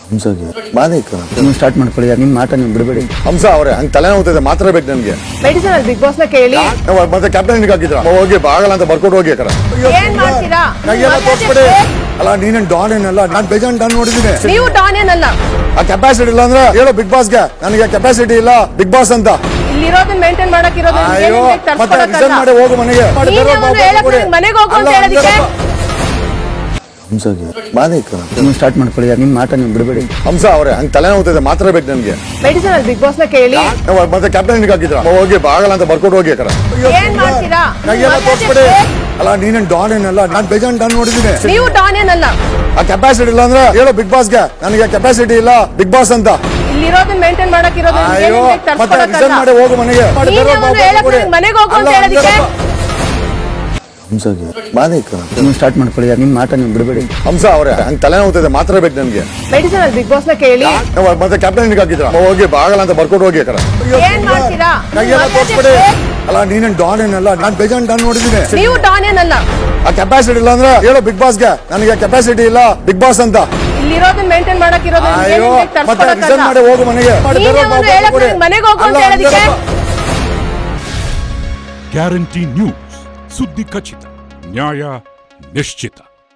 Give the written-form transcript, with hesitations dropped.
ಹಂಸಗೆ ಬಾಧೆ ಇಕ್ಕ ನೀವು ಸ್ಟಾರ್ಟ್ ಮಾಡ್ಕೊಳ್ಳಿ ನಿಮ್ಮ ಮಾತ ನೀವು ಬಿಡಬೇಡಿ. ಹಂಸ ಅವರೇ ಹಂಗೆ ತಲೆನೋವ್ತಿದೆ ಮಾತ್ರ ಬೇಕು ನನಗೆ. ಮೆಡಿಸಿನ್ ಅಲ್ಲಿ ಬಿಗ್ ಬಾಸ್ ನ ಕೇಳಿ ಮತ್ತೆ ಕ್ಯಾಪ್ಟನ್ ಹಾಕಿದ್ರ ಹೋಗಿ ಬಾಗಲ್ಲ ಅಂತ ಬರ್ಕೊಟ್ಟು ಹೋಗಿ ಕರ ಏನ್ ಮಾಡ್ತೀರಾ? ಕೈಯೆಲ್ಲ ತೋರಿಸ್ಬಿಡಿ. ಅಲ್ಲ ನೀನೇನ್ ಡಾನ್ ಏನಲ್ಲ, ನಾನು ಬೇಜಾನ್ ಡಾನ್ ನೋಡಿದ್ದೀನಿ. ನೀವು ಡಾನ್ ಏನಲ್ಲ. ಆ ಕೆಪಾಸಿಟಿ ಇಲ್ಲ ಅಂದ್ರೆ ಹೇಳೋ ಬಿಗ್ ಬಾಸ್ಗೆ ನನಗೆ ಕೆಪಾಸಿಟಿ ಇಲ್ಲ ಬಿಗ್ ಬಾಸ್ ಅಂತ. ಇಲ್ಲಿರೋದನ್ನ ಮೇಂಟೈನ್ ಮಾಡಕ್ ಇರೋದು ಅಯ್ಯೋ ಮತ್ತೆ ರಿಸೈನ್ ಮಾಡಿ ಹೋಗು ಮನೆಗೆ. ಮನೆಗೆ ಹೋಗು ಅಂತ ಹೇಳೋದಕ್ಕೆ ಹಂಸಗೆ ಬಾಧೆ ಇಕ್ಕ ನೀವು ಸ್ಟಾರ್ಟ್ ಮಾಡ್ಕೊಳ್ಳಿ ನಿಮ್ಮ ಮಾತ ನೀವು ಬಿಡಬೇಡಿ. ಹಂಸ ಅವರೇ ಹಂಗೆ ತಲೆನೋವ್ತಿದೆ ಮಾತ್ರ ಬೇಕು ನನಗೆ. ಮೆಡಿಸಿನ್ ಅಲ್ಲಿ ಬಿಗ್ ಬಾಸ್ ನ ಕೇಳಿ ಮತ್ತೆ ಕ್ಯಾಪ್ಟನ್ ಹಾಕಿದ್ರ ಹೋಗಿ ಬಾಗಲ್ಲ ಅಂತ ಬರ್ಕೊಟ್ಟು ಹೋಗಿ ಕರ ಏನ್ ಮಾಡ್ತೀರಾ? ಕೈಯೆಲ್ಲ ತೋರಿಸ್ಬಿಡಿ. ಅಲ್ಲ ನೀನೇನ್ ಡಾನ್ ಏನಲ್ಲ, ನಾನು ಬೇಜಾನ್ ಡಾನ್ ನೋಡಿದ್ದೀನಿ. ನೀವು ಡಾನ್ ಏನಲ್ಲ. ಆ ಕೆಪಾಸಿಟಿ ಇಲ್ಲ ಅಂದ್ರೆ ಹೇಳೋ ಬಿಗ್ ಬಾಸ್ಗೆ ನನಗೆ ಕೆಪಾಸಿಟಿ ಇಲ್ಲ ಬಿಗ್ ಬಾಸ್ ಅಂತ. ಇಲ್ಲಿರೋದನ್ನ ಮೇಂಟೈನ್ ಮಾಡಕ್ ಇರೋದು ಅಯ್ಯೋ ಮತ್ತೆ ರಿಸೈನ್ ಮಾಡಿ ಹೋಗು ಮನೆಗೆ. ಮನೆಗೆ ಹೋಗು ಅಂತ ಹೇಳೋದಕ್ಕೆ ಹಂಸಗೆ ಬಾಧೆ ಇಕ್ಕ ನೀವು ಸ್ಟಾರ್ಟ್ ಮಾಡ್ಕೊಳ್ಳಿ ನಿಮ್ಮ ಮಾತ ನೀವು ಬಿಡಬೇಡಿ. ಹಂಸ ಅವರೇ ಹಂಗೆ ತಲೆನೋವ್ತಿದೆ ಮಾತ್ರ ಬೇಕು ನನಗೆ. ಮೆಡಿಸಿನ್ ಅಲ್ಲಿ ಬಿಗ್ ಬಾಸ್ ನ ಕೇಳಿ ಮತ್ತೆ ಕ್ಯಾಪ್ಟನ್ ಹಾಕಿದ್ರ ಹೋಗಿ ಬಾಗಲ್ಲ ಅಂತ ಬರ್ಕೊಟ್ಟು ಹೋಗಿ ಕರ ಏನ್ ಮಾಡ್ತೀರಾ? ಕೈಯೆಲ್ಲ ತೋರಿಸ್ಬಿಡಿ. ಅಲ್ಲ ನೀನೇನ್ ಡಾನ್ ಏನಲ್ಲ, ನಾನು ಬೇಜಾನ್ ಡಾನ್ ನೋಡಿದ್ದೀನಿ. ನೀವು ಡಾನ್ ಏನಲ್ಲ. ಆ ಕೆಪಾಸಿಟಿ ಇಲ್ಲ ಅಂದ್ರೆ ಹೇಳೋ ಬಿಗ್ ಬಾಸ್ಗೆ ನನಗೆ ಕೆಪಾಸಿಟಿ ಇಲ್ಲ ಬಿಗ್ ಬಾಸ್ ಅಂತ. ಇಲ್ಲಿರೋದನ್ನ ಮೇಂಟೈನ್ ಮಾಡಕ್ ಇರೋದು ಅಯ್ಯೋ ಮತ್ತೆ ರಿಸೈನ್ ಮಾಡಿ ಹೋಗು ಮನೆಗೆ. ಮನೆಗೆ ಹೋಗು ಅಂತ ಹೇಳೋದಕ್ಕೆ ಗ್ಯಾರಂಟಿ ನ್ಯೂಸ್, ಸುದ್ದಿ ಖಚಿತ, ನ್ಯಾಯ ನಿಶ್ಚಿತ.